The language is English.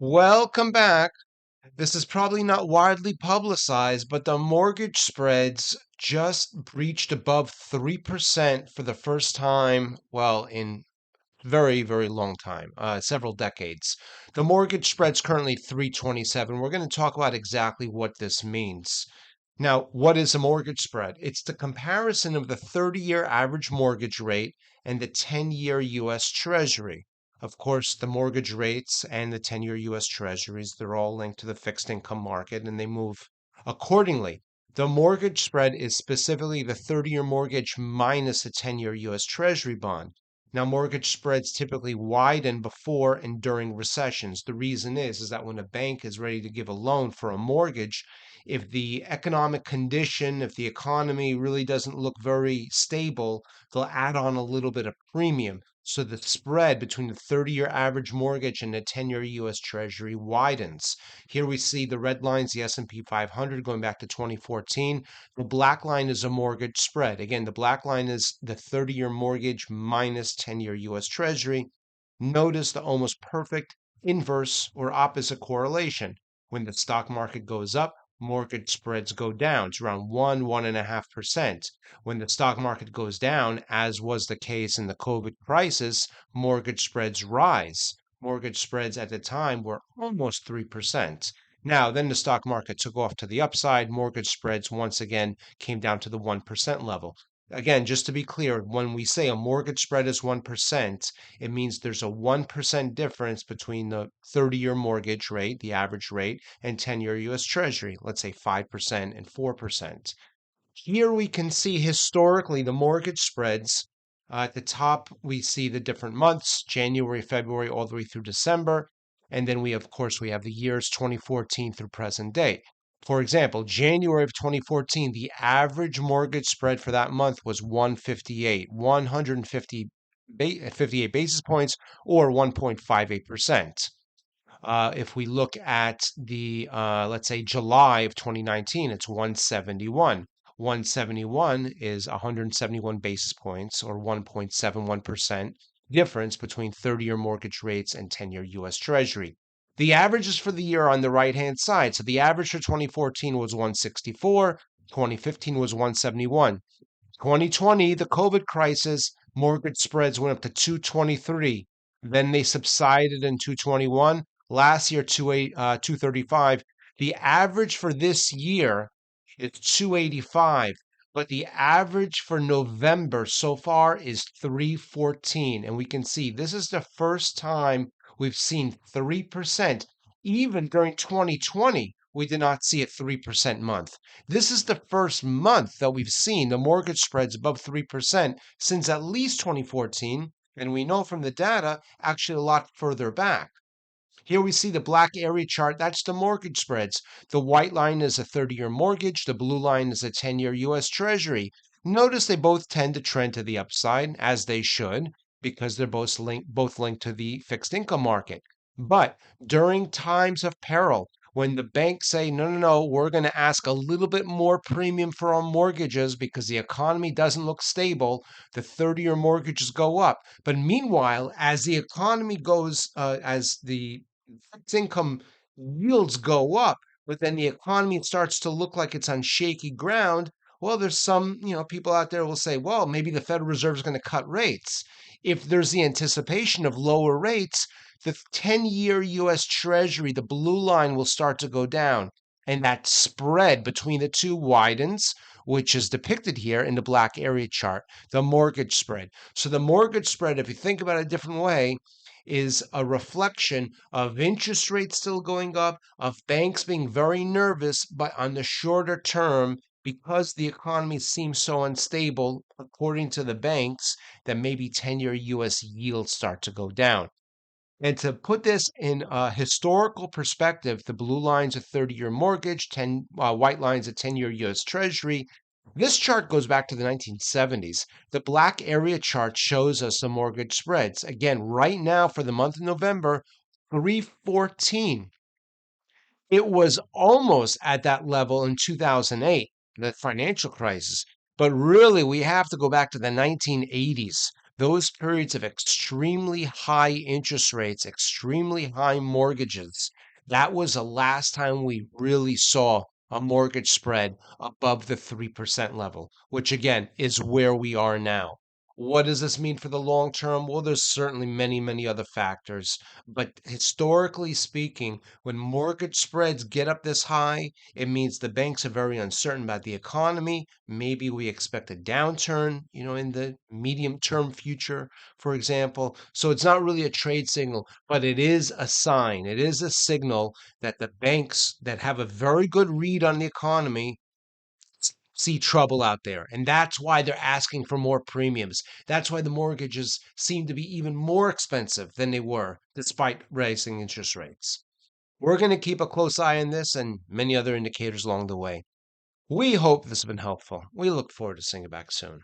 Welcome back. This is probably not widely publicized, but the mortgage spreads just breached above 3% for the first time, well, in very, very long time, several decades. The mortgage spread's currently 327. We're going to talk about exactly what this means. Now, what is a mortgage spread? It's the comparison of the 30-year average mortgage rate and the 10-year U.S. Treasury. Of course, the mortgage rates and the 10-year U.S. Treasuries, they're all linked to the fixed income market and they move accordingly. The mortgage spread is specifically the 30-year mortgage minus a 10-year U.S. Treasury bond. Now, mortgage spreads typically widen before and during recessions. The reason is that when a bank is ready to give a loan for a mortgage, if the economic condition, if the economy really doesn't look very stable, they'll add on a little bit of premium. So the spread between the 30-year average mortgage and the 10-year U.S. Treasury widens. Here we see the red line's the S&P 500 going back to 2014. The black line is a mortgage spread. Again, the black line is the 30-year mortgage minus 10-year U.S. Treasury. Notice the almost perfect inverse or opposite correlation. When the stock market goes up, mortgage spreads go down. It's around 1.5%. When the stock market goes down, as was the case in the COVID crisis, mortgage spreads rise. Mortgage spreads at the time were almost 3%. Now, then the stock market took off to the upside. Mortgage spreads once again came down to the 1% level. Again, just to be clear, when we say a mortgage spread is 1%, it means there's a 1% difference between the 30-year mortgage rate, the average rate, and 10-year U.S. Treasury, let's say 5% and 4%. Here we can see historically the mortgage spreads. At the top, we see the different months, January, February, all the way through December. And then of course, we have the years 2014 through present day. For example, January of 2014, the average mortgage spread for that month was 158, 58 basis points or 1.58%. If we look at the, let's say, July of 2019, it's 171. 171 is 171 basis points or 1.71% difference between 30-year mortgage rates and 10-year U.S. Treasury. The averages for the year on the right-hand side. So the average for 2014 was 164, 2015 was 171. 2020, the COVID crisis, mortgage spreads went up to 223. Then they subsided in 221. Last year, 235. The average for this year is 285, but the average for November so far is 314. And we can see this is the first time we've seen 3%. Even during 2020, we did not see a 3% month. This is the first month that we've seen the mortgage spreads above 3% since at least 2014. And we know from the data, actually a lot further back. Here we see the black area chart. That's the mortgage spreads. The white line is a 30-year mortgage. The blue line is a 10-year U.S. Treasury. Notice they both tend to trend to the upside, as they should, because they're both linked to the fixed income market. But during times of peril, when the banks say, no, no, no, we're going to ask a little bit more premium for our mortgages because the economy doesn't look stable, the 30-year mortgages go up. But meanwhile, as the economy goes, as the fixed income yields go up, but then the economy starts to look like it's on shaky ground. Well, there's some, people out there will say, well, maybe the Federal Reserve is going to cut rates. If there's the anticipation of lower rates, the 10-year U.S. Treasury, the blue line, will start to go down. And that spread between the two widens, which is depicted here in the black area chart, the mortgage spread. So the mortgage spread, if you think about it a different way, is a reflection of interest rates still going up, of banks being very nervous, but on the shorter term, because the economy seems so unstable, according to the banks, that maybe 10-year U.S. yields start to go down. And to put this in a historical perspective, the blue line's a 30-year mortgage, white line's a 10-year U.S. Treasury. This chart goes back to the 1970s. The black area chart shows us the mortgage spreads. Again, right now for the month of November, 314. It was almost at that level in 2008, the financial crisis. But really, we have to go back to the 1980s those periods of extremely high interest rates, extremely high mortgages, that was the last time we really saw a mortgage spread above the 3% level, which again is where we are now. What does this mean for the long term? Well, there's certainly many, many other factors. But historically speaking, when mortgage spreads get up this high, it means the banks are very uncertain about the economy. Maybe we expect a downturn, in the medium term future, for example. So it's not really a trade signal, but it is a sign. It is a signal that the banks that have a very good read on the economy see trouble out there. And that's why they're asking for more premiums. That's why the mortgages seem to be even more expensive than they were, despite rising interest rates. We're going to keep a close eye on this and many other indicators along the way. We hope this has been helpful. We look forward to seeing you back soon.